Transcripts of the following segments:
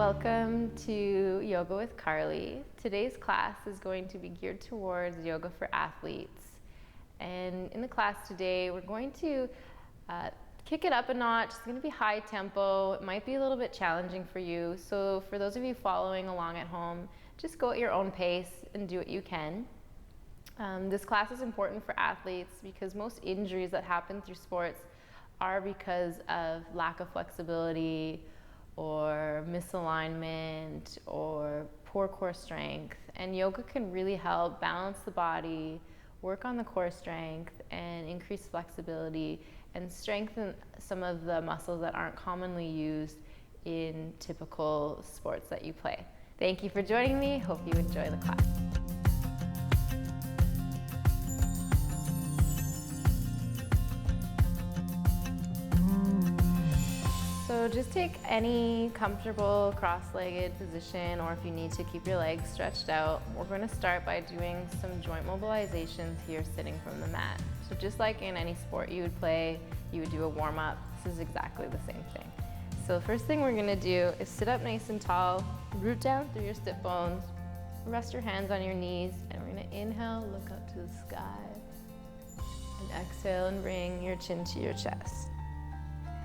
Welcome to Yoga with Carly. Today's class is going to be geared towards yoga for athletes. And in the class today, we're going to kick it up a notch. It's going to be high tempo. It might be a little bit challenging for you. So for those of you following along at home, just go at your own pace and do what you can. This class is important for athletes because most injuries that happen through sports are because of lack of flexibility or misalignment or poor core strength. And yoga can really help balance the body, work on the core strength, and increase flexibility and strengthen some of the muscles that aren't commonly used in typical sports that you play. Thank you for joining me. Hope you enjoy the class. So just take any comfortable cross-legged position, or if you need to keep your legs stretched out. We're going to start by doing some joint mobilizations here sitting from the mat. So just like in any sport you would play, you would do a warm-up. This is exactly the same thing. So the first thing we're going to do is sit up nice and tall, root down through your sit bones, rest your hands on your knees, and we're going to inhale, look up to the sky, and exhale and bring your chin to your chest.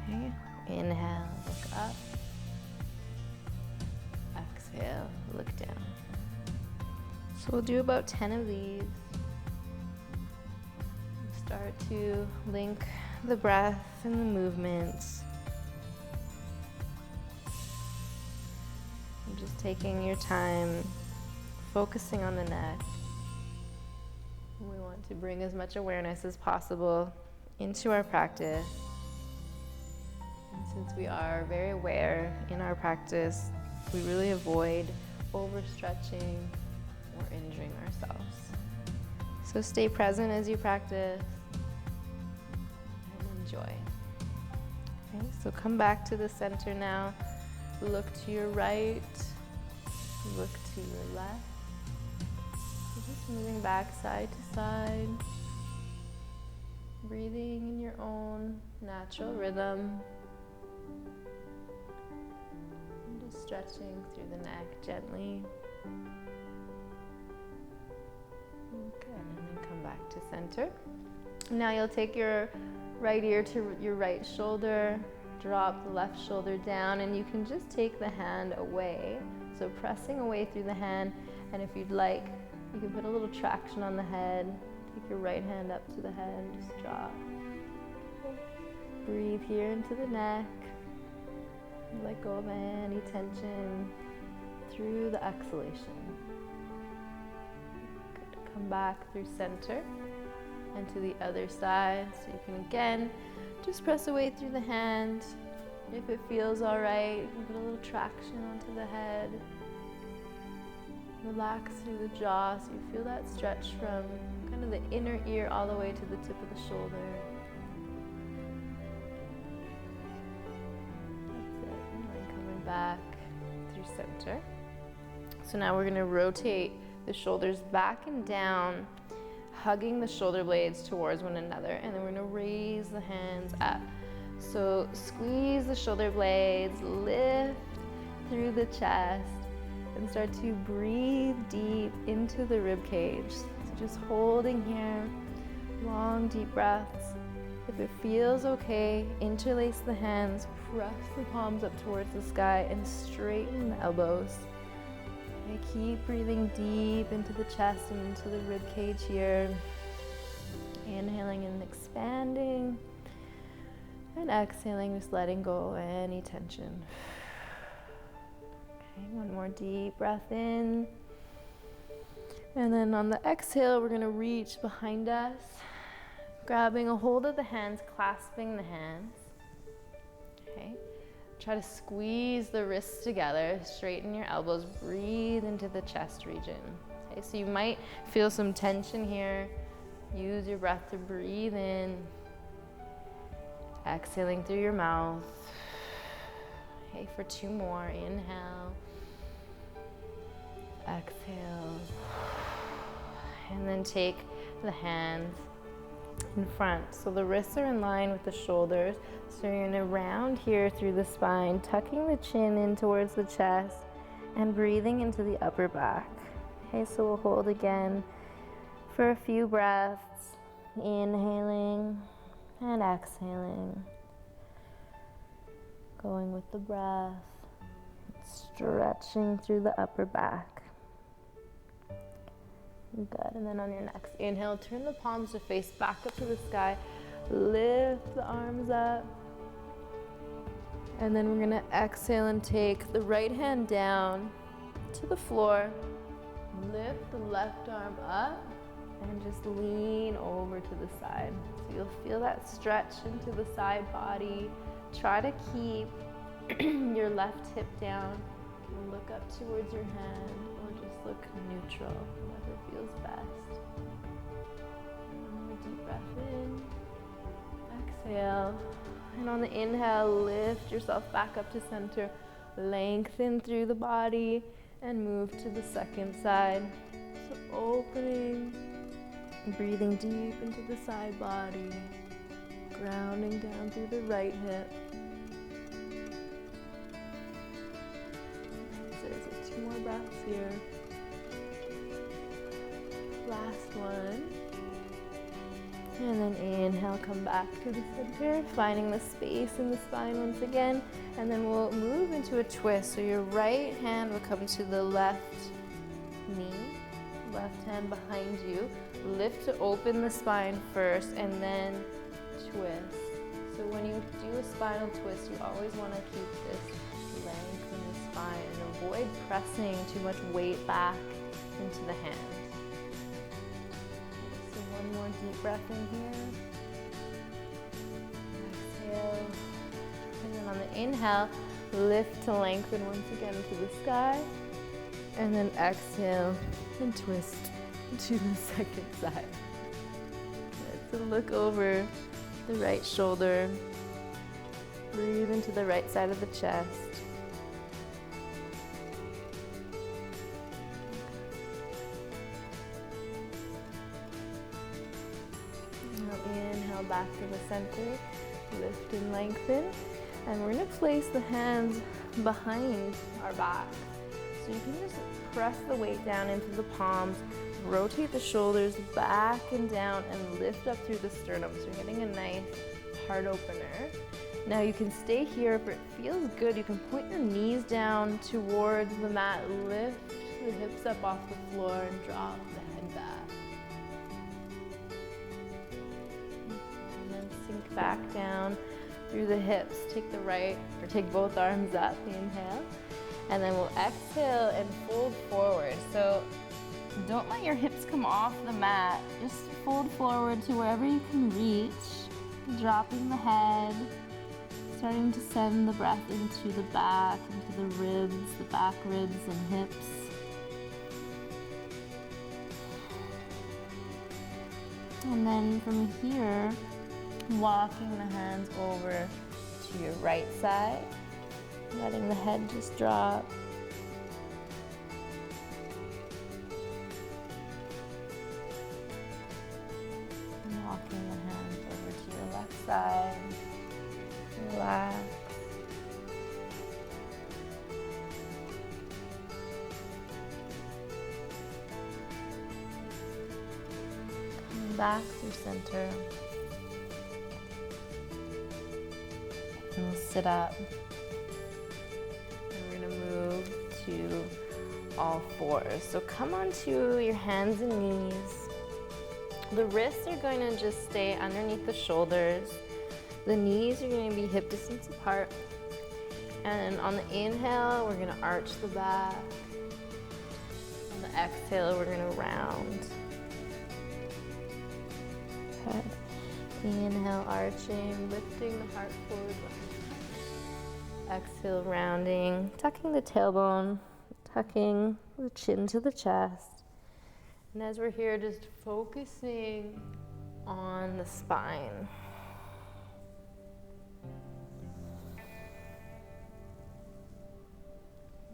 Okay. Inhale, look up. Exhale, look down. So we'll do about 10 of these. Start to link the breath and the movements. You're just taking your time, focusing on the neck. We want to bring as much awareness as possible into our practice. Since we are very aware in our practice, we really avoid overstretching or injuring ourselves. So stay present as you practice and enjoy. Okay, so come back to the center now. Look to your right, look to your left. So just moving back side to side, breathing in your own natural rhythm. Stretching through the neck gently. Okay, and then come back to center. Now you'll take your right ear to your right shoulder, drop the left shoulder down, and you can just take the hand away. So pressing away through the hand, and if you'd like, you can put a little traction on the head. Take your right hand up to the head and just drop. Breathe here into the neck. Let go of any tension through the exhalation. Good. Come back through center and to the other side. So you can again just press away through the hand. If it feels all right, you can put a little traction onto the head. Relax through the jaw so you feel that stretch from kind of the inner ear all the way to the tip of the shoulder. Back through center. So now we're going to rotate the shoulders back and down, hugging the shoulder blades towards one another, and then we're going to raise the hands up. So squeeze the shoulder blades, lift through the chest, and start to breathe deep into the rib cage. So just holding here, long deep breaths. If it feels okay, interlace the hands, press the palms up towards the sky, and straighten the elbows. Okay, keep breathing deep into the chest and into the rib cage here. Inhaling and expanding, and exhaling, just letting go of any tension. Okay, one more deep breath in. And then on the exhale, we're gonna reach behind us, grabbing a hold of the hands, clasping the hands. Okay. Try to squeeze the wrists together, straighten your elbows, breathe into the chest region. Okay, so you might feel some tension here. Use your breath to breathe in, exhaling through your mouth. Okay, for 2 more, inhale, exhale, and then take the hands, in front. So the wrists are in line with the shoulders. So you're gonna round here through the spine, tucking the chin in towards the chest and breathing into the upper back. Okay, so we'll hold again for a few breaths, inhaling and exhaling. Going with the breath, stretching through the upper back. Good, and then on your next inhale, turn the palms to face back up to the sky. Lift the arms up. And then we're gonna exhale and take the right hand down to the floor. Lift the left arm up and just lean over to the side. So you'll feel that stretch into the side body. Try to keep your left hip down. Look up towards your hand or just look neutral, whatever feels best. One more deep breath in. Exhale. And on the inhale, lift yourself back up to center. Lengthen through the body and move to the second side. So opening, breathing deep into the side body. Grounding down through the right hip. So 2 more breaths here. Last one. And then inhale, come back to the center, finding the space in the spine once again. And then we'll move into a twist. So your right hand will come to the left knee, left hand behind you. Lift to open the spine first and then twist. So when you do a spinal twist, you always want to keep this length in the spine and avoid pressing too much weight back into the hands. One more deep breath in here. Exhale. And then on the inhale, lift to lengthen once again to the sky. And then exhale and twist to the second side. So look over the right shoulder. Breathe into the right side of the chest. Inhale back to the center, lift and lengthen, and we're going to place the hands behind our back. So you can just press the weight down into the palms, rotate the shoulders back and down, and lift up through the sternum. So you're getting a nice heart opener. Now you can stay here if it feels good. You can point your knees down towards the mat, lift the hips up off the floor, and drop the head back. Sink back down through the hips. Take both arms up, inhale. And then we'll exhale and fold forward. So don't let your hips come off the mat. Just fold forward to wherever you can reach. Dropping the head. Starting to send the breath into the back, into the ribs, the back ribs and hips. And then from here, walking the hands over to your right side, letting the head just drop. And walking the hands over to your left side. Relax. Come back to center. And we'll sit up. And we're gonna move to all fours. So come onto your hands and knees. The wrists are going to just stay underneath the shoulders. The knees are going to be hip distance apart. And on the inhale, we're going to arch the back. On the exhale, we're going to round. Head. Inhale, arching, lifting the heart forward. Exhale, rounding, tucking the tailbone, tucking the chin to the chest. And as we're here, just focusing on the spine.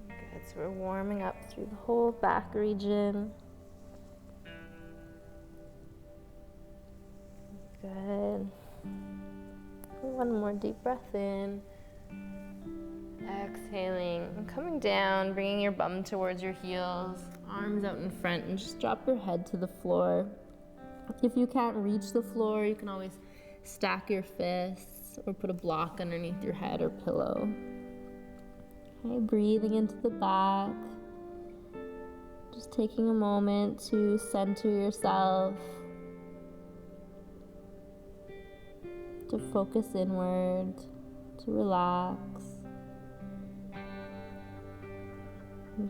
Good, so we're warming up through the whole back region. deep breath in. Exhaling and coming down, bringing your bum towards your heels, arms out in front, and just drop your head to the floor. If you can't reach the floor, you can always stack your fists or put a block underneath your head or pillow. Okay, breathing into the back. Just taking a moment to center yourself, to focus inward, to relax.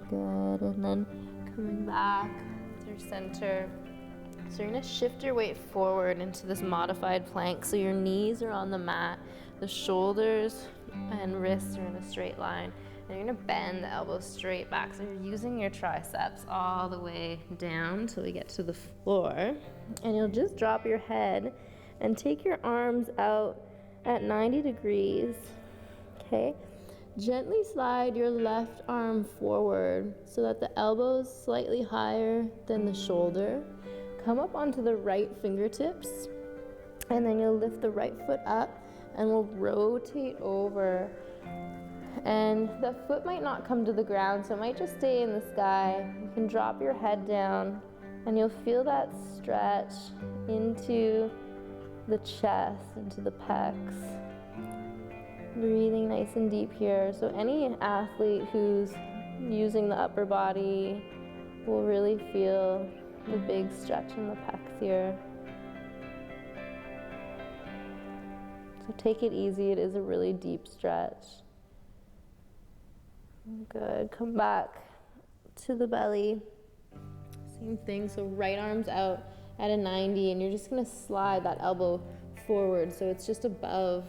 Good, and then coming back to your center. So you're going to shift your weight forward into this modified plank. So your knees are on the mat, the shoulders and wrists are in a straight line. And you're going to bend the elbows straight back. So you're using your triceps all the way down till we get to the floor. And you'll just drop your head and take your arms out at 90 degrees. Okay? Gently slide your left arm forward so that the elbow is slightly higher than the shoulder. Come up onto the right fingertips, and then you'll lift the right foot up and we'll rotate over. And the foot might not come to the ground, so it might just stay in the sky. You can drop your head down and you'll feel that stretch into the chest, into the pecs. Breathing nice and deep here. So any athlete who's using the upper body will really feel the big stretch in the pecs here. So take it easy, it is a really deep stretch. Good, come back to the belly. Same thing, so right arm's out at a 90 and you're just gonna slide that elbow forward so it's just above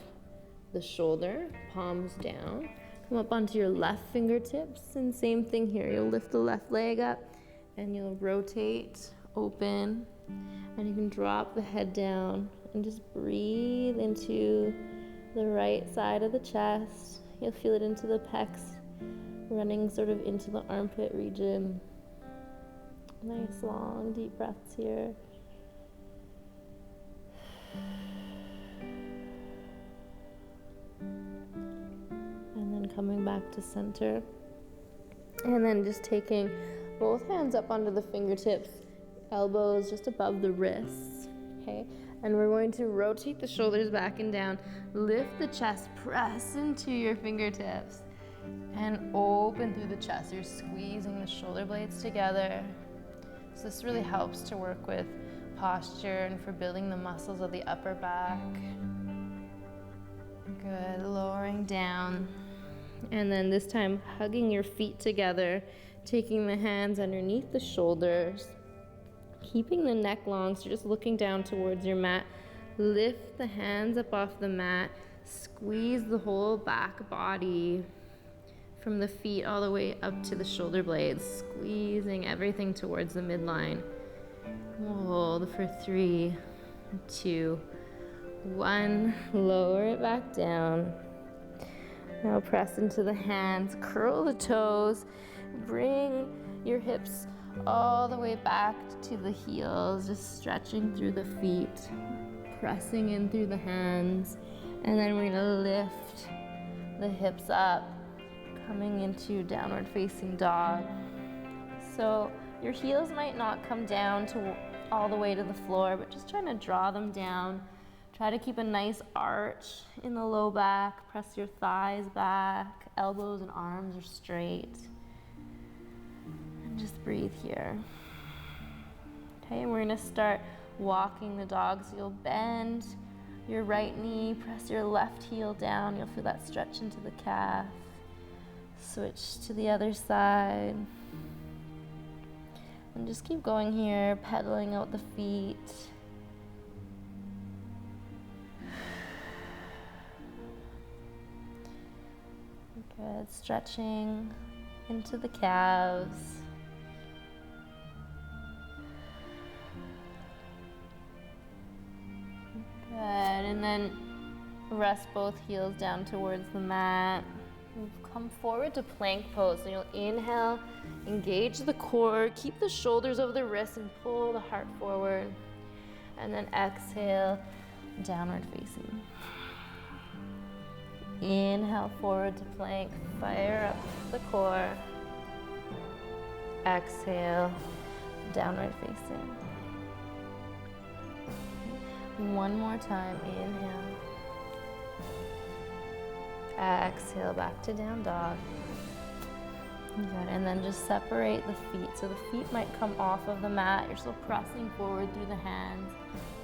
the shoulder, palms down. Come up onto your left fingertips and same thing here. You'll lift the left leg up and you'll rotate, open, and you can drop the head down and just breathe into the right side of the chest. You'll feel it into the pecs, running sort of into the armpit region. Nice long deep breaths here. And then coming back to center. And then just taking both hands up onto the fingertips, elbows just above the wrists, okay? And we're going to rotate the shoulders back and down, lift the chest, press into your fingertips, and open through the chest. You're squeezing the shoulder blades together. So this really helps to work with posture and for building the muscles of the upper back. Good, lowering down. And then this time, hugging your feet together, taking the hands underneath the shoulders, keeping the neck long, so just looking down towards your mat. Lift the hands up off the mat, squeeze the whole back body from the feet all the way up to the shoulder blades, squeezing everything towards the midline. We'll hold for 3, 2, 1. Lower it back down. Now press into the hands, curl the toes, bring your hips all the way back to the heels, just stretching through the feet, pressing in through the hands, and then we're gonna lift the hips up, coming into downward facing dog. So your heels might not come down to all the way to the floor, but just trying to draw them down. Try to keep a nice arch in the low back, press your thighs back, elbows and arms are straight. And just breathe here. Okay, and we're gonna start walking the dog. So you'll bend your right knee, press your left heel down. You'll feel that stretch into the calf. Switch to the other side. And just keep going here, pedaling out the feet. Good, stretching into the calves. Good, and then rest both heels down towards the mat. Come forward to plank pose. So you'll inhale, engage the core, keep the shoulders over the wrists and pull the heart forward. And then exhale, downward facing. Inhale forward to plank, fire up the core. Exhale, downward facing. One more time, inhale. Exhale, back to down dog. Good, and then just separate the feet. So the feet might come off of the mat. You're still pressing forward through the hands.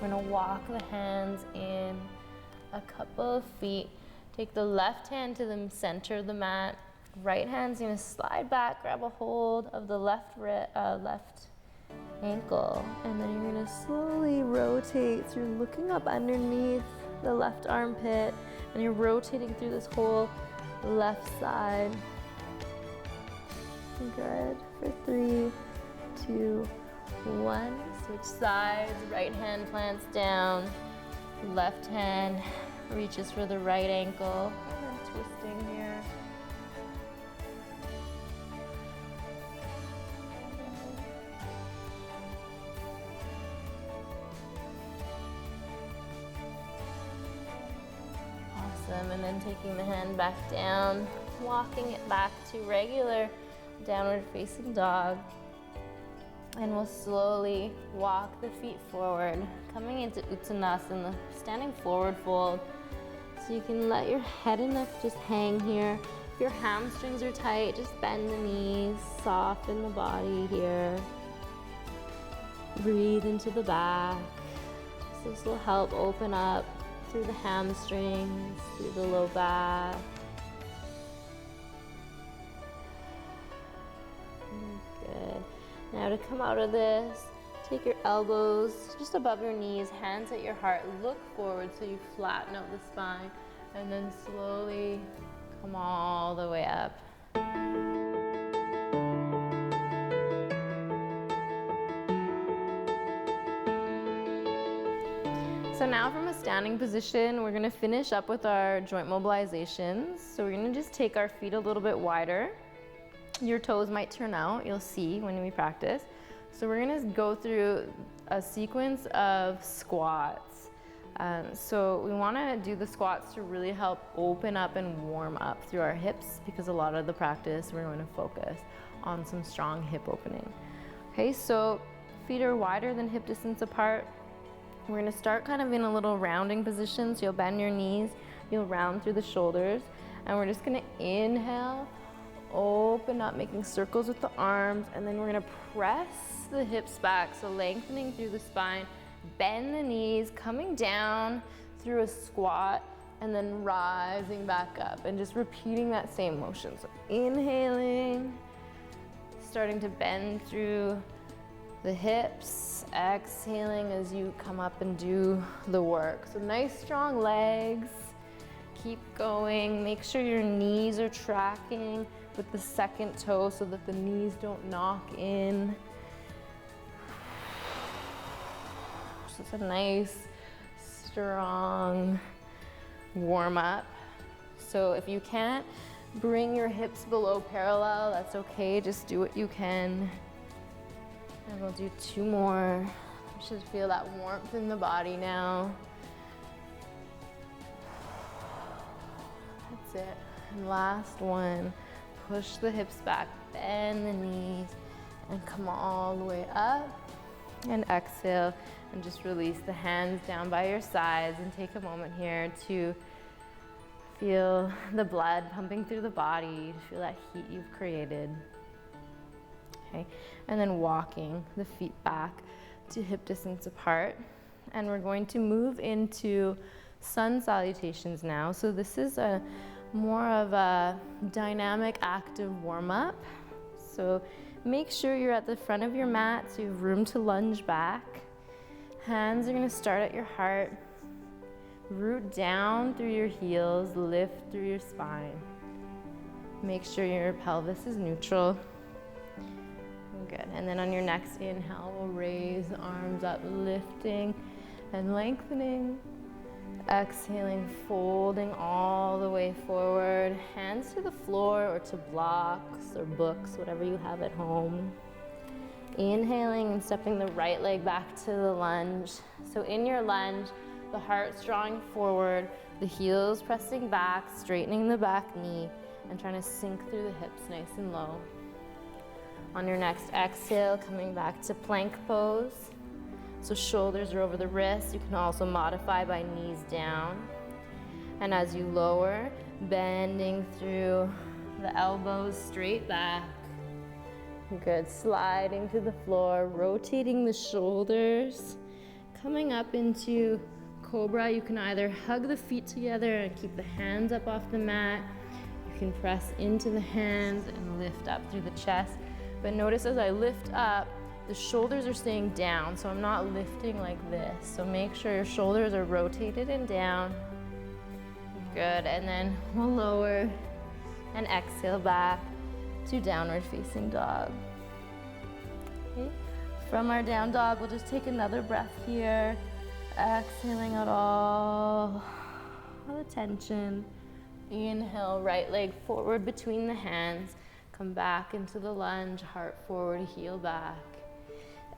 We're gonna walk the hands in a couple of feet. Take the left hand to the center of the mat. Right hand's gonna slide back, grab a hold of the left ankle, and then you're gonna slowly rotate through, looking up underneath the left armpit, and you're rotating through this whole left side. Good. For 3, 2, 1. Switch sides. Right hand plants down. Left hand reaches for the right ankle. And then twisting here. Awesome. And then taking the hand back down, walking it back to regular downward facing dog, and we'll slowly walk the feet forward, coming into Uttanasana, standing forward fold. So you can let your head and neck just hang here. If your hamstrings are tight, just bend the knees, soften the body here. Breathe into the back. So this will help open up through the hamstrings, through the low back. Good. Now to come out of this, take your elbows just above your knees, hands at your heart, look forward so you flatten out the spine, and then slowly come all the way up. So now from a standing position, we're gonna finish up with our joint mobilizations. So we're gonna just take our feet a little bit wider. Your toes might turn out, you'll see when we practice. So we're gonna go through a sequence of squats. So we wanna do the squats to really help open up and warm up through our hips, because a lot of the practice we're going to focus on some strong hip opening. Okay, so feet are wider than hip distance apart. We're gonna start kind of in a little rounding position. So you'll bend your knees, you'll round through the shoulders, and we're just gonna inhale, open up, making circles with the arms, and then we're gonna press the hips back, so lengthening through the spine, bend the knees, coming down through a squat, and then rising back up, and just repeating that same motion. So inhaling, starting to bend through the hips, exhaling as you come up and do the work. So nice strong legs, keep going, make sure your knees are tracking with the second toe so that the knees don't knock in. So it's a nice, strong warm up. So if you can't bring your hips below parallel, that's okay, just do what you can. And we'll do 2 more. You should feel that warmth in the body now. That's it. And last one. Push the hips back, bend the knees, and come all the way up. And exhale, and just release the hands down by your sides, and take a moment here to feel the blood pumping through the body, to feel that heat you've created. Okay, and then walking the feet back to hip distance apart. And we're going to move into sun salutations now. So this is more of a dynamic, active warm-up. So make sure you're at the front of your mat so you have room to lunge back. Hands are gonna start at your heart. Root down through your heels, lift through your spine. Make sure your pelvis is neutral. Good, and then on your next inhale, we'll raise the arms up, lifting and lengthening. Exhaling, folding all the way forward, hands to the floor or to blocks or books, whatever you have at home. Inhaling and stepping the right leg back to the lunge. So in your lunge, the heart's drawing forward, The heels pressing back, straightening the back knee, and trying to sink through the hips nice and low. On your next exhale, coming back to plank pose. So shoulders are over the wrists. You can also modify by knees down. And as you lower, bending through the elbows straight back. Good, sliding to the floor, rotating the shoulders. Coming up into Cobra, you can either hug the feet together and keep the hands up off the mat. You can press into the hands and lift up through the chest. But notice as I lift up, the shoulders are staying down, so I'm not lifting like this. So make sure your shoulders are rotated and down. Good, and then we'll lower and exhale back to downward facing dog. Okay. From our down dog, we'll just take another breath here. Exhaling out all the tension. Inhale, right leg forward between the hands. Come back into the lunge, heart forward, heel back.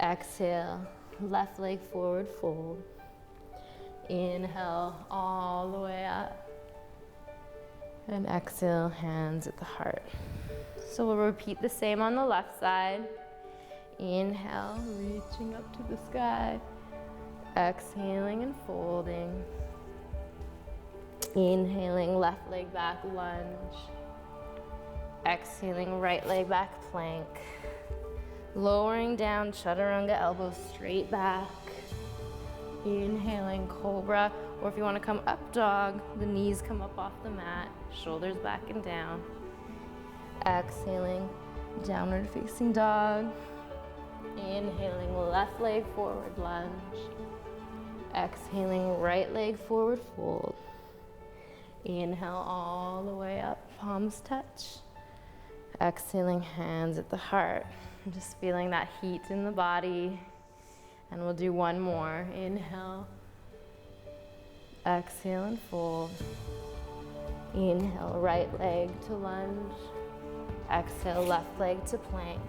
Exhale, left leg forward, fold. Inhale, all the way up. And exhale, hands at the heart. So we'll repeat the same on the left side. Inhale, reaching up to the sky. Exhaling and folding. Inhaling, left leg back, lunge. Exhaling, right leg back, plank. Lowering down, chaturanga, elbows straight back. Inhaling, cobra, or if you want to come up dog, the knees come up off the mat, shoulders back and down. Exhaling, downward facing dog. Inhaling, left leg forward, lunge. Exhaling, right leg forward, fold. Inhale all the way up, palms touch. Exhaling, hands at the heart. I'm just feeling that heat in the body. And we'll do one more. Inhale. Exhale and fold. Inhale, right leg to lunge. Exhale, left leg to plank.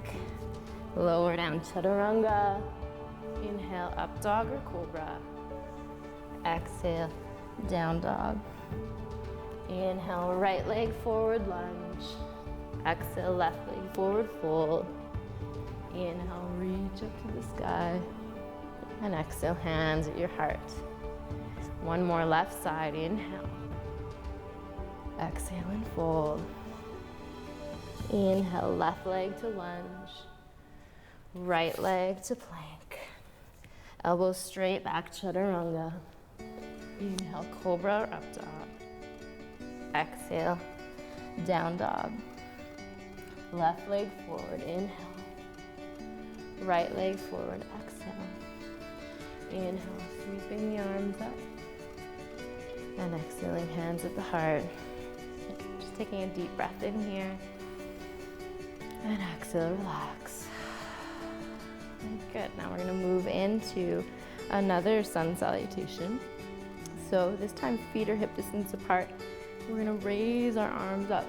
Lower down, chaturanga. Inhale, up dog or cobra. Exhale, down dog. Inhale, right leg forward, lunge. Exhale, left leg forward, fold. Inhale, reach up to the sky. And exhale, hands at your heart. One more left side, inhale. Exhale and fold. Inhale, left leg to lunge. Right leg to plank. Elbows straight back, chaturanga. Inhale, cobra or up dog. Exhale, down dog. Left leg forward, inhale. Right leg forward, exhale. Inhale, sweeping the arms up. And exhaling, hands at the heart. Just taking a deep breath in here. And exhale, relax. Good, now we're gonna move into another sun salutation. So this time feet are hip distance apart. We're gonna raise our arms up,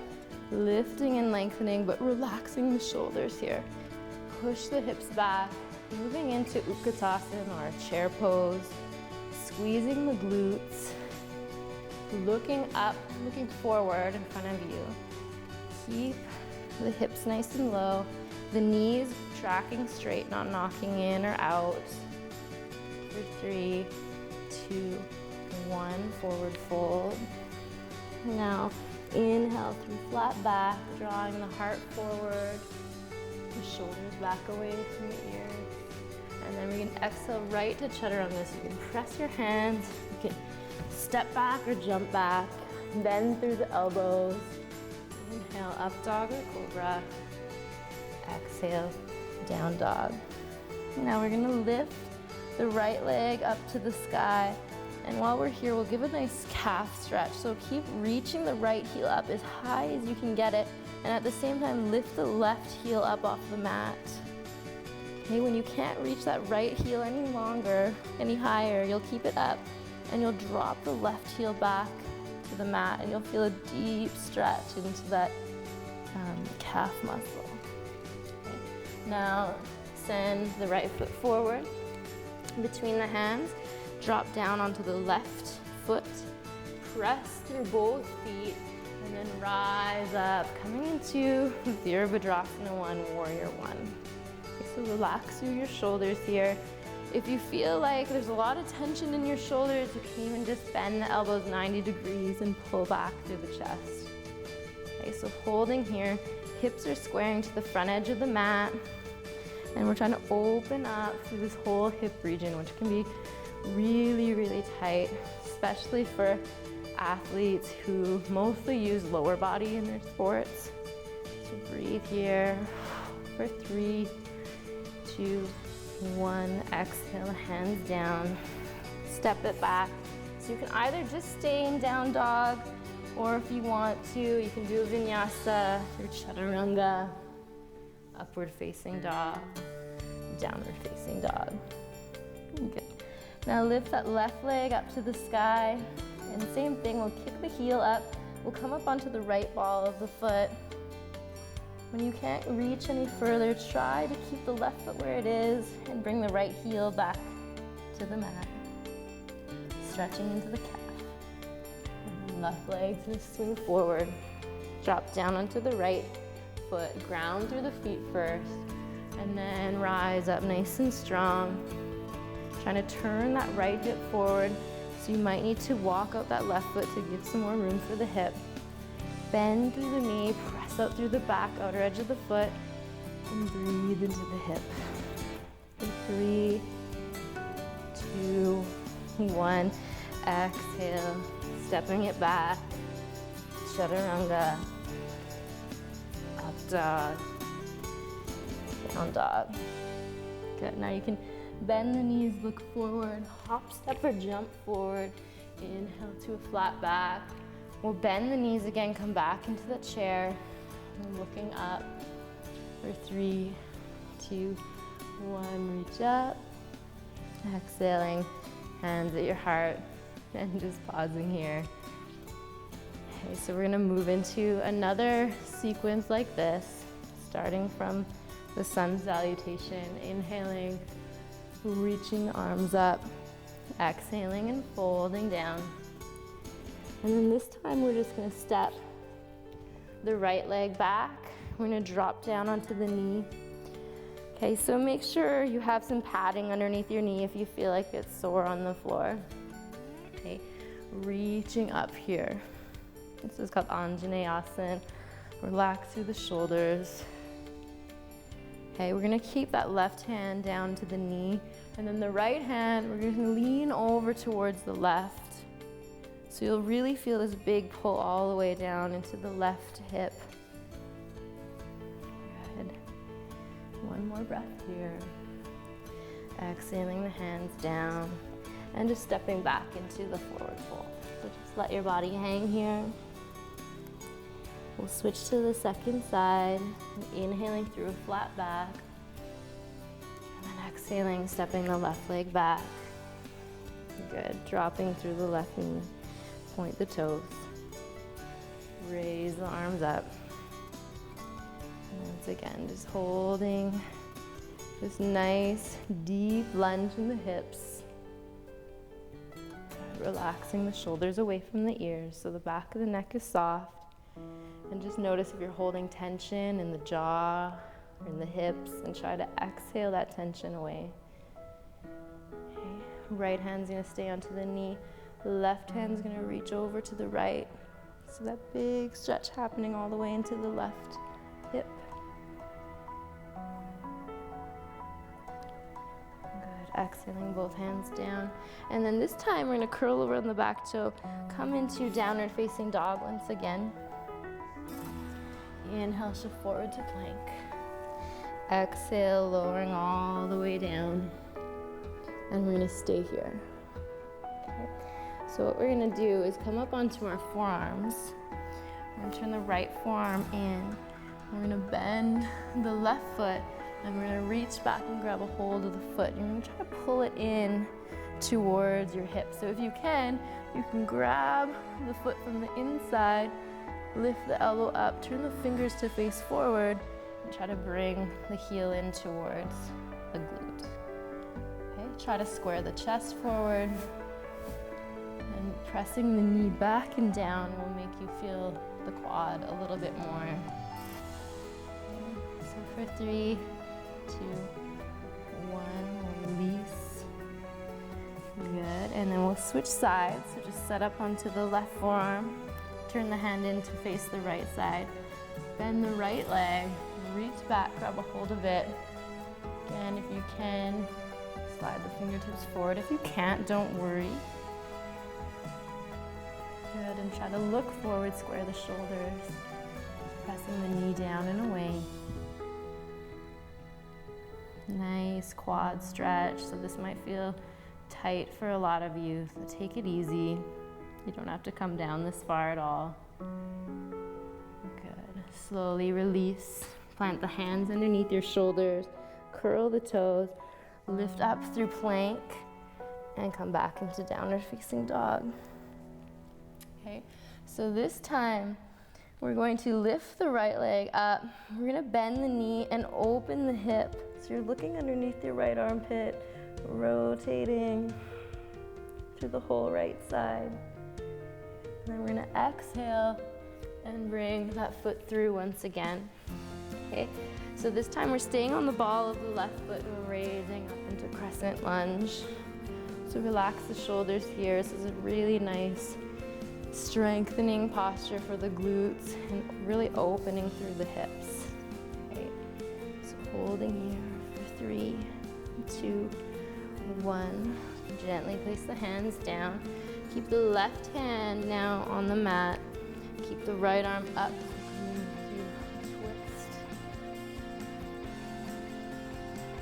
lifting and lengthening, but relaxing the shoulders here. Push the hips back, moving into Utkatasana or a chair pose, squeezing the glutes, looking up, looking forward in front of you. Keep the hips nice and low, the knees tracking straight, not knocking in or out. For 3, 2, 1, forward fold. Now inhale through flat back, drawing the heart forward, the shoulders back away from the ears. And then we can exhale right to chaturanga. So you can press your hands, you can step back or jump back, bend through the elbows. Inhale, up dog or cobra. Exhale, down dog. Now we're gonna lift the right leg up to the sky. And while we're here, we'll give a nice calf stretch. So keep reaching the right heel up as high as you can get it. And at the same time, lift the left heel up off the mat. Okay, when you can't reach that right heel any longer, any higher, you'll keep it up and you'll drop the left heel back to the mat and you'll feel a deep stretch into that calf muscle. Okay. Now, send the right foot forward between the hands. Drop down onto the left foot, press through both feet and then rise up, coming into Virabhadrasana 1, Warrior 1. Okay, so relax through your shoulders here. If you feel like there's a lot of tension in your shoulders, you can even just bend the elbows 90 degrees and pull back through the chest. Okay, so holding here, hips are squaring to the front edge of the mat, and we're trying to open up through this whole hip region, which can be really, really tight, especially for athletes who mostly use lower body in their sports. So breathe here for 3, 2, 1. Exhale, hands down. Step it back. So you can either just stay in down dog, or if you want to, you can do a vinyasa or chaturanga, upward facing dog, downward facing dog. Good. Now lift that left leg up to the sky, and same thing, we'll kick the heel up. We'll come up onto the right ball of the foot. When you can't reach any further, try to keep the left foot where it is and bring the right heel back to the mat. Stretching into the calf. And left leg to swing forward. Drop down onto the right foot, ground through the feet first, and then rise up nice and strong. Trying to turn that right hip forward, so you might need to walk out that left foot to give some more room for the hip. Bend through the knee, press out through the back outer edge of the foot, and breathe into the hip. For 3, 2, 1. Exhale, stepping it back. Chaturanga. Up dog. Down dog. Good. Now you can bend the knees, look forward, hop, step, or jump forward. Inhale to a flat back. We'll bend the knees again, come back into the chair. And looking up for 3, 2, 1. Reach up. Exhaling, hands at your heart, and just pausing here. Okay, so we're gonna move into another sequence like this, starting from the sun salutation. Inhaling, reaching the arms up, exhaling and folding down. And then this time we're just gonna step the right leg back. We're gonna drop down onto the knee. Okay, so make sure you have some padding underneath your knee if you feel like it's sore on the floor. Okay, reaching up here. This is called Anjaneyasana. Relax through the shoulders. Okay, we're gonna keep that left hand down to the knee, and then the right hand, we're gonna lean over towards the left. So you'll really feel this big pull all the way down into the left hip. Good. One more breath here. Exhaling the hands down, and just stepping back into the forward fold. So just let your body hang here. We'll switch to the second side, inhaling through a flat back, and then exhaling, stepping the left leg back. Good, dropping through the left knee, point the toes, raise the arms up. Once again, just holding this nice deep lunge in the hips, relaxing the shoulders away from the ears so the back of the neck is soft. And just notice if you're holding tension in the jaw or in the hips, and try to exhale that tension away. Okay. Right hand's gonna stay onto the knee. The left hand's gonna reach over to the right. So that big stretch happening all the way into the left hip. Good. Exhaling both hands down. And then this time we're gonna curl over on the back toe, come into downward facing dog once again. Inhale, shift forward to plank. Exhale, lowering all the way down. And we're gonna stay here. Okay. So what we're gonna do is come up onto our forearms. We're gonna turn the right forearm in. We're gonna bend the left foot, and we're gonna reach back and grab a hold of the foot. You're gonna try to pull it in towards your hip. So if you can grab the foot from the inside, lift the elbow up, turn the fingers to face forward, and try to bring the heel in towards the glute. Okay, try to square the chest forward and pressing the knee back and down will make you feel the quad a little bit more. Okay. So for 3, 2, 1, we'll release. Good, and then we'll switch sides. So just set up onto the left forearm, turn the hand in to face the right side. Bend the right leg, reach back, grab a hold of it. Again, if you can, slide the fingertips forward. If you can't, don't worry. Good, and try to look forward, square the shoulders, pressing the knee down and away. Nice quad stretch, so this might feel tight for a lot of you, so take it easy. You don't have to come down this far at all. Good, slowly release. Plant the hands underneath your shoulders, curl the toes, lift up through plank, and come back into downward facing dog. Okay, so this time we're going to lift the right leg up. We're gonna bend the knee and open the hip. So you're looking underneath your right armpit, rotating through the whole right side. And then we're gonna exhale and bring that foot through once again. Okay, so this time we're staying on the ball of the left foot and we're raising up into crescent lunge. So relax the shoulders here. This is a really nice strengthening posture for the glutes and really opening through the hips. Okay, so holding here for 3, 2, 1. Gently place the hands down. Keep the left hand now on the mat. Keep the right arm up. Twist.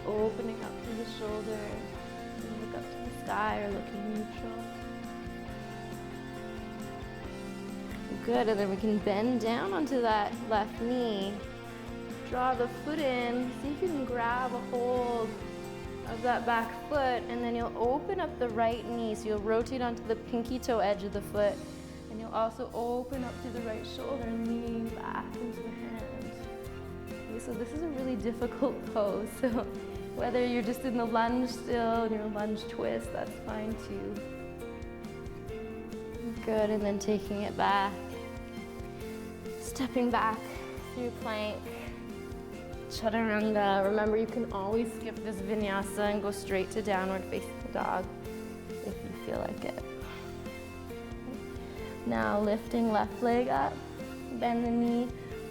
Opening up through the shoulders. Look up to the sky or looking neutral. Good, and then we can bend down onto that left knee. Draw the foot in. See if you can grab a hold of that back foot, and then you'll open up the right knee. So you'll rotate onto the pinky toe edge of the foot, and you'll also open up to the right shoulder and lean back into the hand. Okay, so this is a really difficult pose. So whether you're just in the lunge still, in your lunge twist, that's fine too. Good, and then taking it back. Stepping back through plank. Chaturanga. Remember, you can always skip this vinyasa and go straight to downward facing dog if you feel like it. Now lifting left leg up, bend the knee,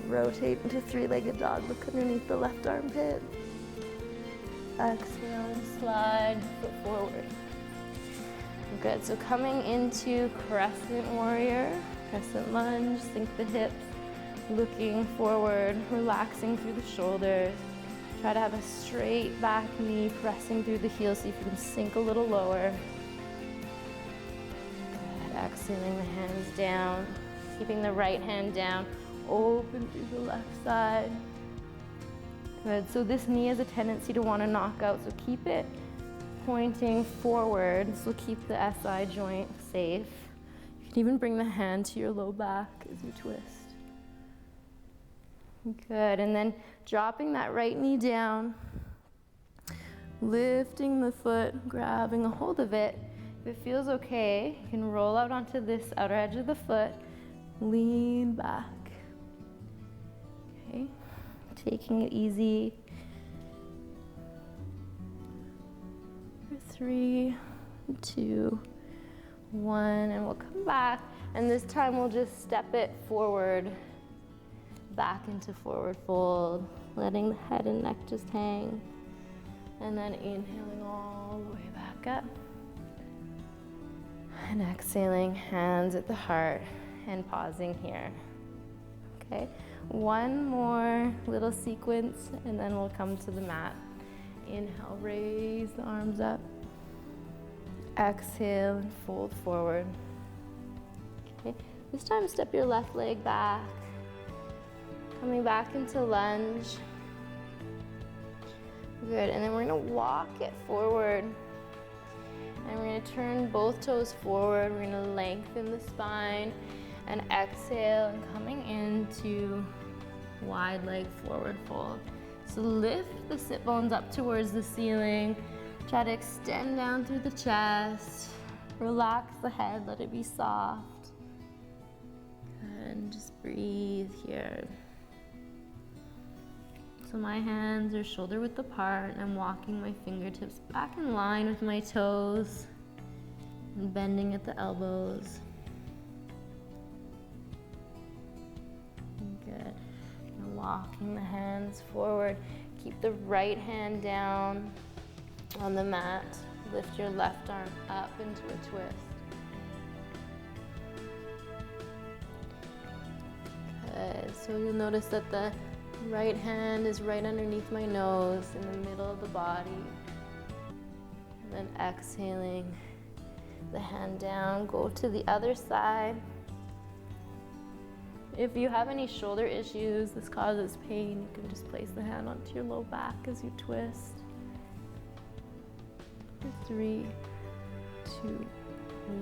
rotate into 3-legged dog. Look underneath the left armpit. Exhale and slide foot forward. Good, so coming into crescent warrior, crescent lunge, sink the hips, looking forward, relaxing through the shoulders. Try to have a straight back knee, pressing through the heels, see if you can sink a little lower. Good, exhaling the hands down, keeping the right hand down, open through the left side. Good, so this knee has a tendency to want to knock out, so keep it pointing forward. This will keep the SI joint safe. You can even bring the hand to your low back as you twist. Good, and then dropping that right knee down, lifting the foot, grabbing a hold of it. If it feels okay, you can roll out onto this outer edge of the foot, lean back. Okay, taking it easy. 3, 2, 1, and we'll come back, and this time we'll just step it forward, back into forward fold, letting the head and neck just hang, and then inhaling all the way back up, and exhaling, hands at the heart, and pausing here. Okay, one more little sequence, and then we'll come to the mat. Inhale, raise the arms up. Exhale and fold forward. Okay, this time step your left leg back. Coming back into lunge. Good, and then we're gonna walk it forward. And we're gonna turn both toes forward. We're gonna lengthen the spine and exhale, and coming into wide leg forward fold. So lift the sit bones up towards the ceiling. Try to extend down through the chest. Relax the head, let it be soft. And just breathe here. So my hands are shoulder width apart, and I'm walking my fingertips back in line with my toes and bending at the elbows. Good. And walking the hands forward. Keep the right hand down on the mat. Lift your left arm up into a twist. Good. So you'll notice that the right hand is right underneath my nose in the middle of the body. And then exhaling the hand down, go to the other side. If you have any shoulder issues, this causes pain, you can just place the hand onto your low back as you twist. 3, 2,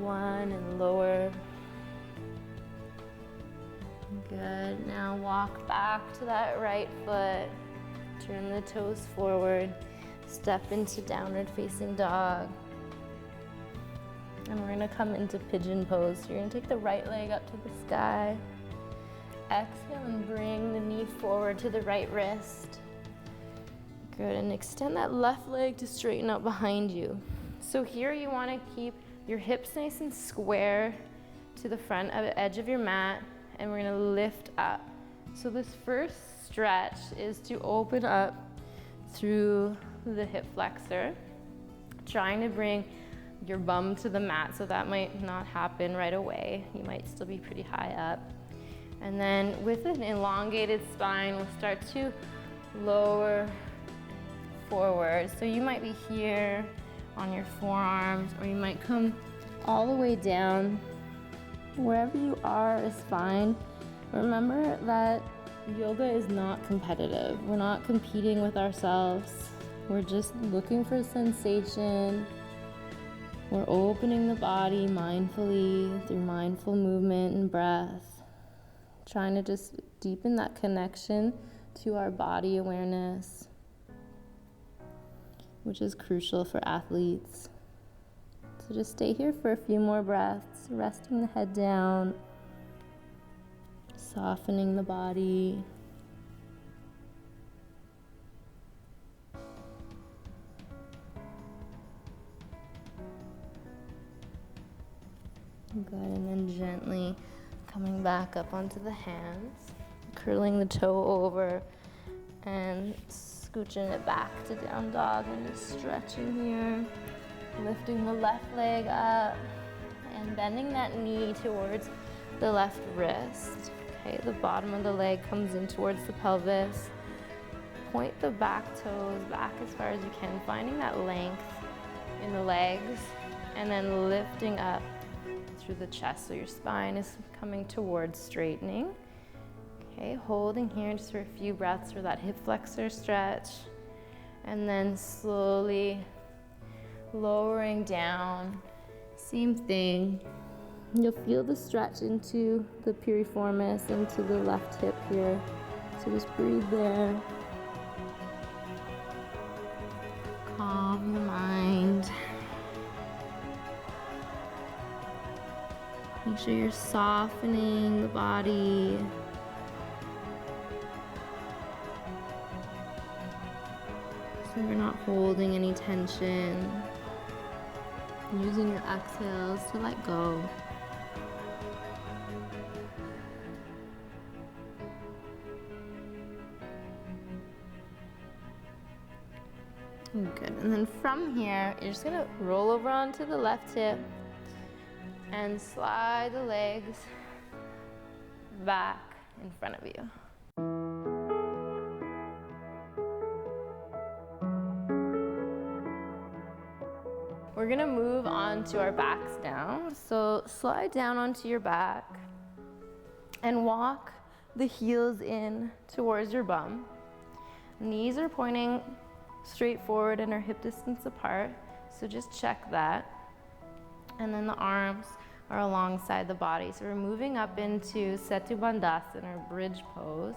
1, and lower. Good. Now walk back to that right foot. Turn the toes forward. Step into downward facing dog. And we're gonna come into pigeon pose. So you're gonna take the right leg up to the sky. Exhale and bring the knee forward to the right wrist. Good, and extend that left leg to straighten out behind you. So here you wanna keep your hips nice and square to the front of the edge of your mat, and we're gonna lift up. So this first stretch is to open up through the hip flexor, trying to bring your bum to the mat, so that might not happen right away. You might still be pretty high up. And then with an elongated spine, we'll start to lower forward. So you might be here on your forearms, or you might come all the way down. Wherever you are is fine. Remember that yoga is not competitive. We're not competing with ourselves. We're just looking for sensation. We're opening the body mindfully through mindful movement and breath, trying to just deepen that connection to our body awareness, which is crucial for athletes. So just stay here for a few more breaths, resting the head down, softening the body. Good, and then gently coming back up onto the hands, curling the toe over and scooching it back to down dog, and just stretching here, lifting the left leg up and bending that knee towards the left wrist. Okay, the bottom of the leg comes in towards the pelvis. Point the back toes back as far as you can, finding that length in the legs, and then lifting up through the chest, so your spine is coming towards straightening. Okay, holding here just for a few breaths for that hip flexor stretch, and then slowly lowering down. Same thing. You'll feel the stretch into the piriformis, into the left hip here. So just breathe there. Calm your mind. Make sure you're softening the body. So you're not holding any tension. Using your exhales to let go. Good, and then from here, you're just gonna roll over onto the left hip and slide the legs back in front of you. We're gonna move on to our backs now. So slide down onto your back and walk the heels in towards your bum. Knees are pointing straight forward and are hip distance apart, so just check that. And then the arms are alongside the body. So we're moving up into Setu Bandhasana, or bridge pose.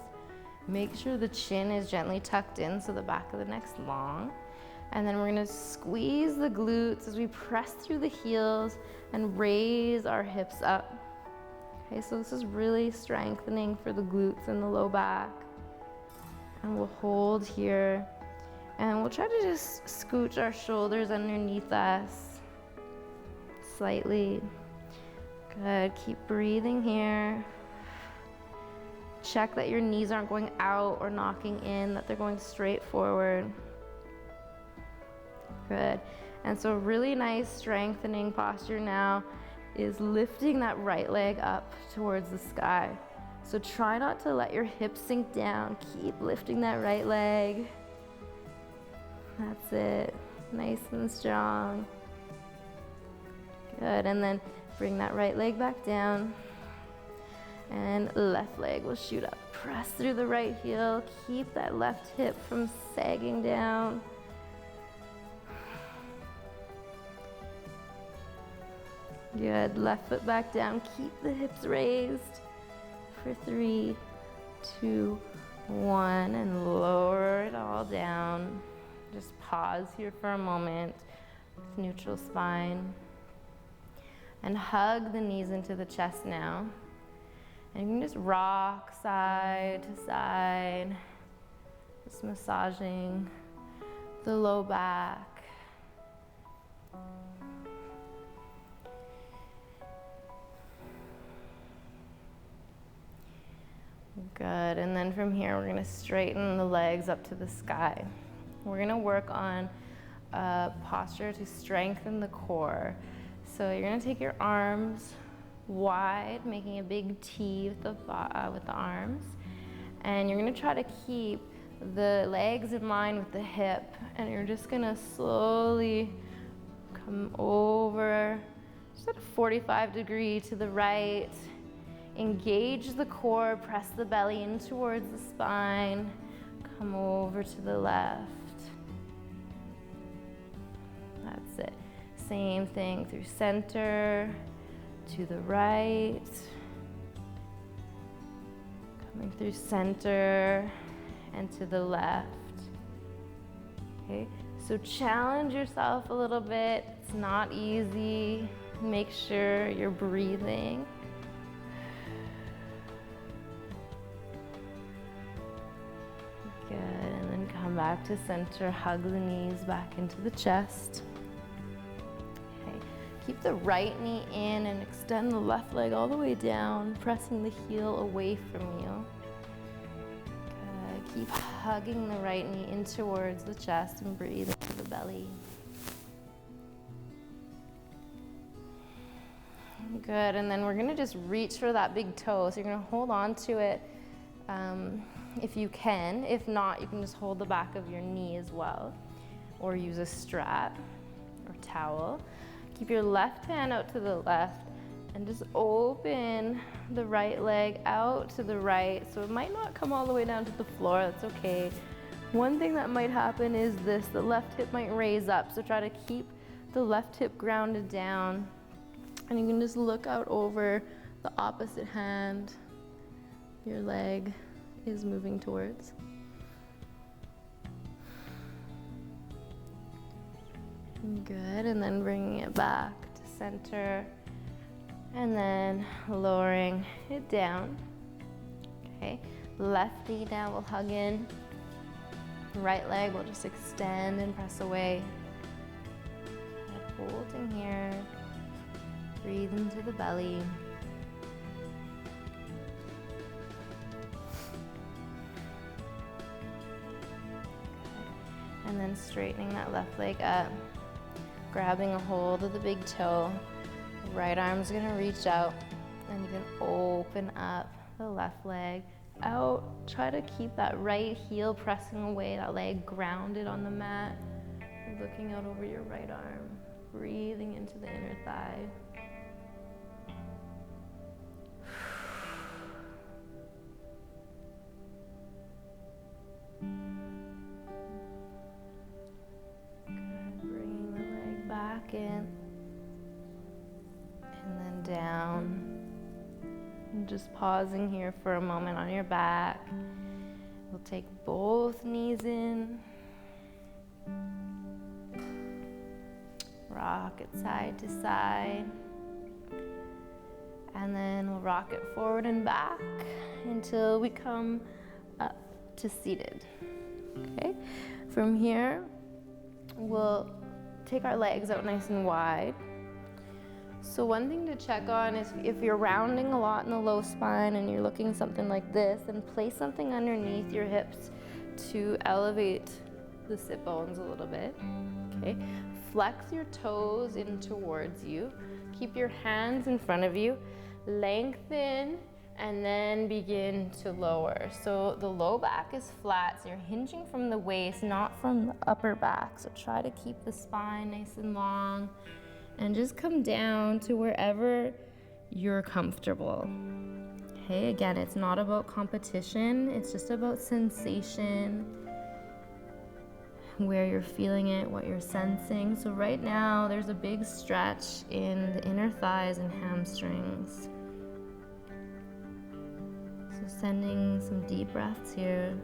Make sure the chin is gently tucked in so the back of the neck's long. And then we're gonna squeeze the glutes as we press through the heels and raise our hips up. Okay, so this is really strengthening for the glutes and the low back. And we'll hold here. And we'll try to just scooch our shoulders underneath us slightly. Good, keep breathing here. Check that your knees aren't going out or knocking in, that they're going straight forward. Good. And so really nice strengthening posture now is lifting that right leg up towards the sky. So try not to let your hips sink down. Keep lifting that right leg. That's it. Nice and strong. Good. And then bring that right leg back down. And left leg will shoot up. Press through the right heel. Keep that left hip from sagging down. Good. Left foot back down. Keep the hips raised for 3, 2, 1, and lower it all down. Just pause here for a moment with neutral spine. And hug the knees into the chest now. And you can just rock side to side, just massaging the low back. Good, and then from here we're gonna straighten the legs up to the sky. We're gonna work on a posture to strengthen the core. So you're gonna take your arms wide, making a big T with the arms. And you're gonna try to keep the legs in line with the hip. And you're just gonna slowly come over, just at a 45-degree to the right. Engage the core, press the belly in towards the spine. Come over to the left. That's it. Same thing through center, to the right. Coming through center and to the left. Okay, so challenge yourself a little bit. It's not easy. Make sure you're breathing. Good, and then come back to center, hug the knees back into the chest. Okay, keep the right knee in and extend the left leg all the way down, pressing the heel away from you. Good, keep hugging the right knee in towards the chest and breathe into the belly. Good, and then we're gonna just reach for that big toe. So you're gonna hold on to it if you can. If not, you can just hold the back of your knee as well, or use a strap or towel. Keep your left hand out to the left and just open the right leg out to the right. So it might not come all the way down to the floor, that's okay. One thing that might happen is this, the left hip might raise up. So try to keep the left hip grounded down. And you can just look out over the opposite hand your leg is moving towards. Good, and then bringing it back to center, and then lowering it down. Okay, left knee now will hug in. Right leg will just extend and press away. And holding here. Breathe into the belly. And then straightening that left leg up, grabbing a hold of the big toe. Right arm's gonna reach out, and you can open up the left leg out. Try to keep that right heel pressing away, that leg grounded on the mat. Looking out over your right arm, breathing into the inner thigh. In and then down, and just pausing here for a moment on your back. We'll take both knees in rock it side to side. And then we'll rock it forward and back until we come up to seated. Okay? From here, we'll take our legs out nice and wide. So one thing to check on is if you're rounding a lot in the low spine and you're looking something like this, then place something underneath your hips to elevate the sit bones a little bit. Okay? Flex your toes in towards you. Keep your hands in front of you. Lengthen and then begin to lower. So the low back is flat, so you're hinging from the waist, not from the upper back. So try to keep the spine nice and long and just come down to wherever you're comfortable. Okay, again, it's not about competition, it's just about sensation, where you're feeling it, what you're sensing. So right now, there's a big stretch in the inner thighs and hamstrings. So sending some deep breaths here.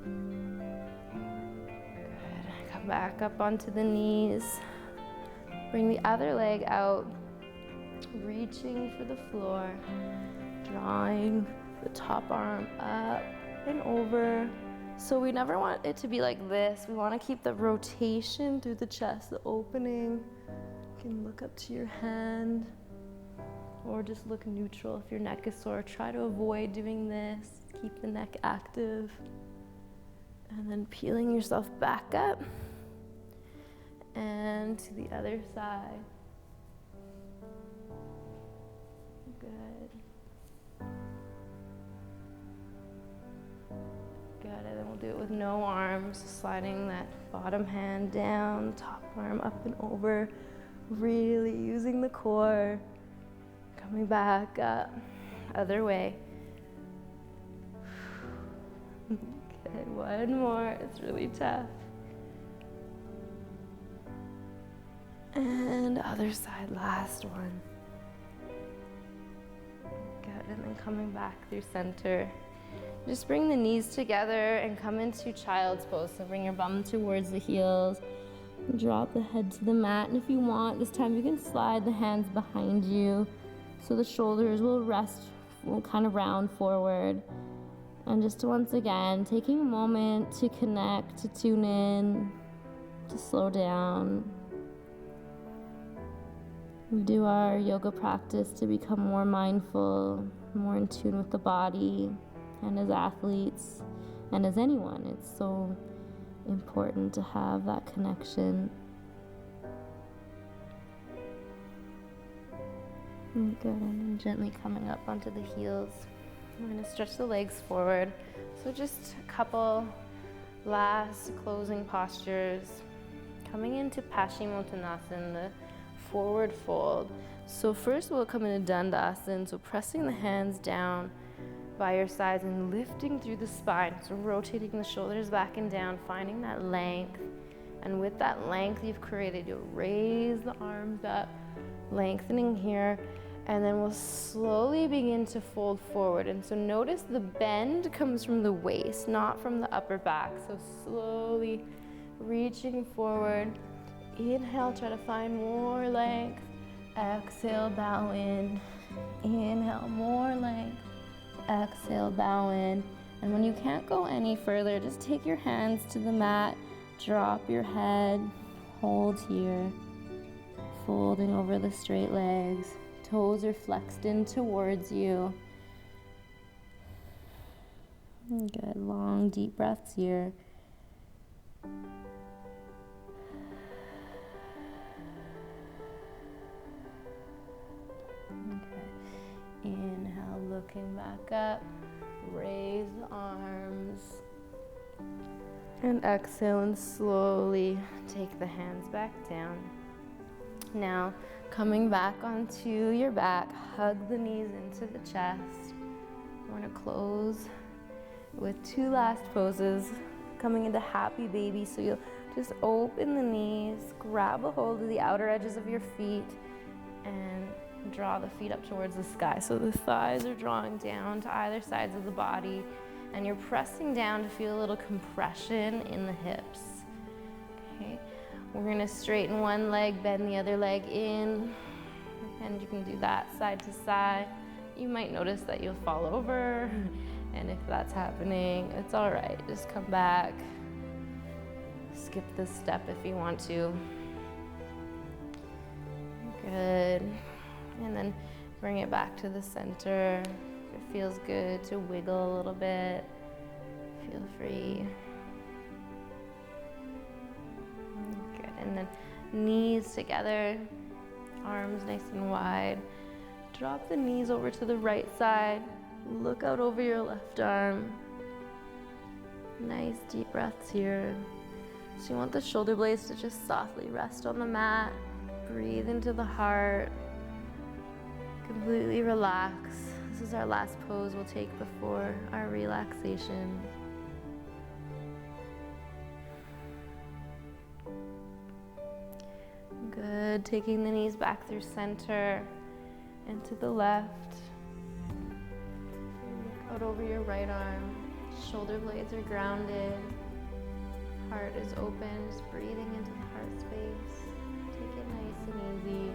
Good. Come back up onto the knees. Bring the other leg out, reaching for the floor, drawing the top arm up and over. So we never want it to be like this. We want to keep the rotation through the chest, the opening. You can look up to your hand or just look neutral if your neck is sore. Try to avoid doing this. Keep the neck active. And then peeling yourself back up and to the other side. Good. Good, and then we'll do it with no arms, sliding that bottom hand down, top arm up and over, really using the core, coming back up, other way. Good, one more, it's really tough. And other side, last one. Good, and then coming back through center. Just bring the knees together and come into child's pose. So bring your bum towards the heels. Drop the head to the mat. And if you want, this time you can slide the hands behind you. So the shoulders will rest, will kind of round forward. And just once again, taking a moment to connect, to tune in, to slow down. We do our yoga practice to become more mindful, more in tune with the body. And as athletes, and as anyone, it's so important to have that connection. Good, and then gently coming up onto the heels. I'm going to stretch the legs forward. So just a couple last closing postures. Coming into Paschimottanasana, the forward fold. So first we'll come into Dandasana, so pressing the hands down by your sides and lifting through the spine. So rotating the shoulders back and down, finding that length. And with that length you've created, you'll raise the arms up, lengthening here. And then we'll slowly begin to fold forward. And so notice the bend comes from the waist, not from the upper back. So slowly reaching forward. Inhale, try to find more length. Exhale, bow in. Inhale, more length. Exhale, bow in. And when you can't go any further, just take your hands to the mat, drop your head, hold here, folding over the straight legs. Toes are flexed in towards you. Good, long, deep breaths here. Inhale, looking back up, raise the arms, and exhale and slowly take the hands back down. Now, coming back onto your back, hug the knees into the chest. We're going to close with two last poses, coming into happy baby. So you'll just open the knees, grab a hold of the outer edges of your feet, and draw the feet up towards the sky. So the thighs are drawing down to either sides of the body, and you're pressing down to feel a little compression in the hips. Okay. We're gonna straighten one leg, bend the other leg in, and you can do that side to side. You might notice that you'll fall over, and if that's happening, it's all right. Just come back. Skip this step if you want to. Good. And then bring it back to the center. If it feels good to wiggle a little bit, feel free. Good. And then knees together, arms nice and wide. Drop the knees over to the right side. Look out over your left arm. Nice deep breaths here. So you want the shoulder blades to just softly rest on the mat. Breathe into the heart. Completely relax. This is our last pose we'll take before our relaxation. Good. Taking the knees back through center and to the left. Look out over your right arm. Shoulder blades are grounded. Heart is open. Just breathing into the heart space. Take it nice and easy.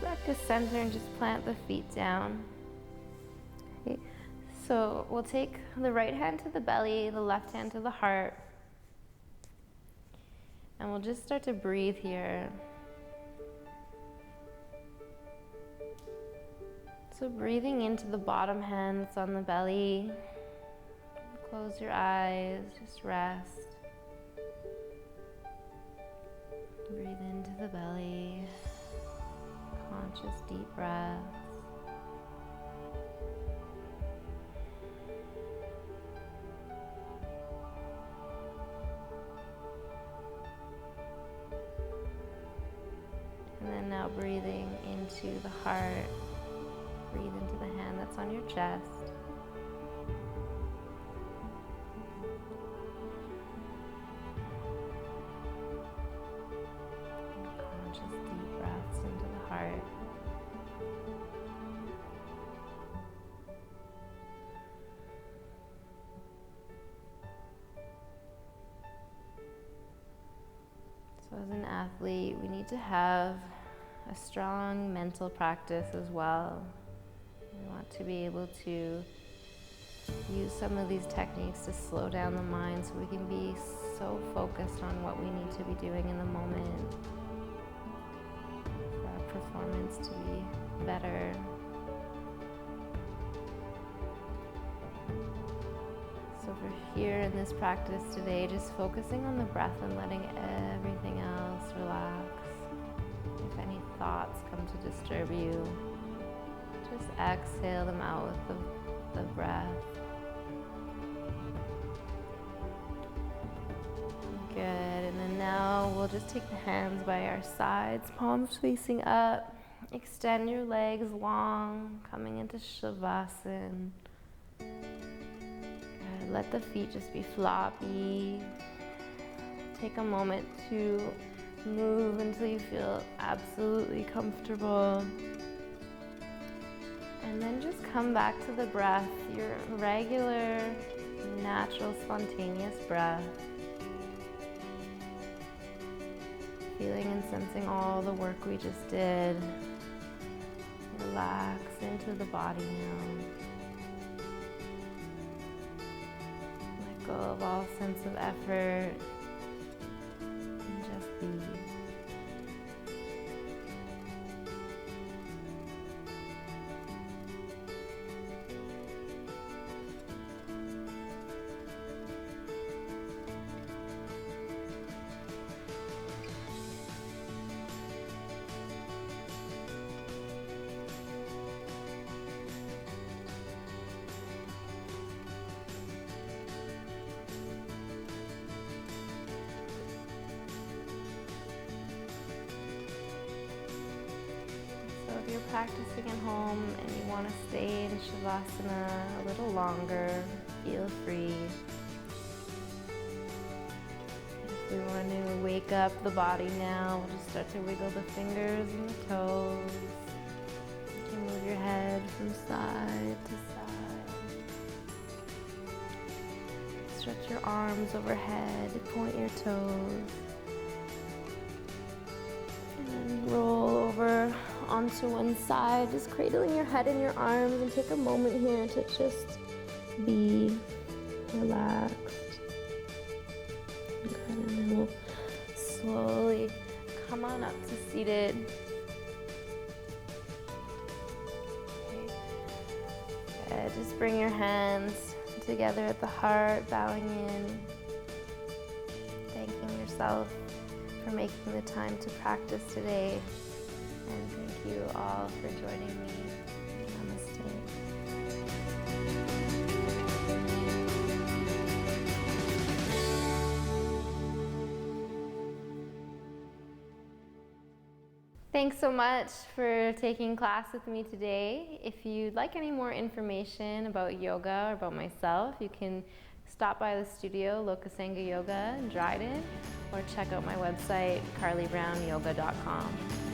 Back to center and just plant the feet down. Okay. So we'll take the right hand to the belly, the left hand to the heart. And we'll just start to breathe here. So breathing into the bottom hand that's on the belly. Close your eyes, just rest. Breathe into the belly. Conscious deep breaths. And then now breathing into the heart. Breathe into the hand that's on your chest. Conscious deep breaths into the heart. So as an athlete, we need to have a strong mental practice as well. We want to be able to use some of these techniques to slow down the mind so we can be so focused on what we need to be doing in the moment for our performance to be better. So for here in this practice today, just focusing on the breath and letting everything else relax. If any thoughts come to disturb you, just exhale them out with the breath. Good, and then now we'll just take the hands by our sides, palms facing up. Extend your legs long, coming into Shavasana. Good, let the feet just be floppy. Take a moment to move until you feel absolutely comfortable. And then just come back to the breath, your regular, natural, spontaneous breath. Feeling and sensing all the work we just did. Relax into the body now. Let go of all sense of effort and just be. If you're practicing at home and you want to stay in Shavasana a little longer, feel free. If we want to wait wake up the body now. We'll just start to wiggle the fingers and the toes. You can move your head from side to side. Stretch your arms overhead, point your toes. And then roll over onto one side, just cradling your head in your arms, and take a moment here to just be relaxed. Good, and then we'll slowly come on up to seated. Okay. Good. Just bring your hands together at the heart, bowing in, thanking yourself for making the time to practice today. And thank you all for joining me. Namaste. Thanks so much for taking class with me today. If you'd like any more information about yoga or about myself, you can stop by the studio, Lokah Sangha Yoga in Dryden, or check out my website, carlybrownyoga.com.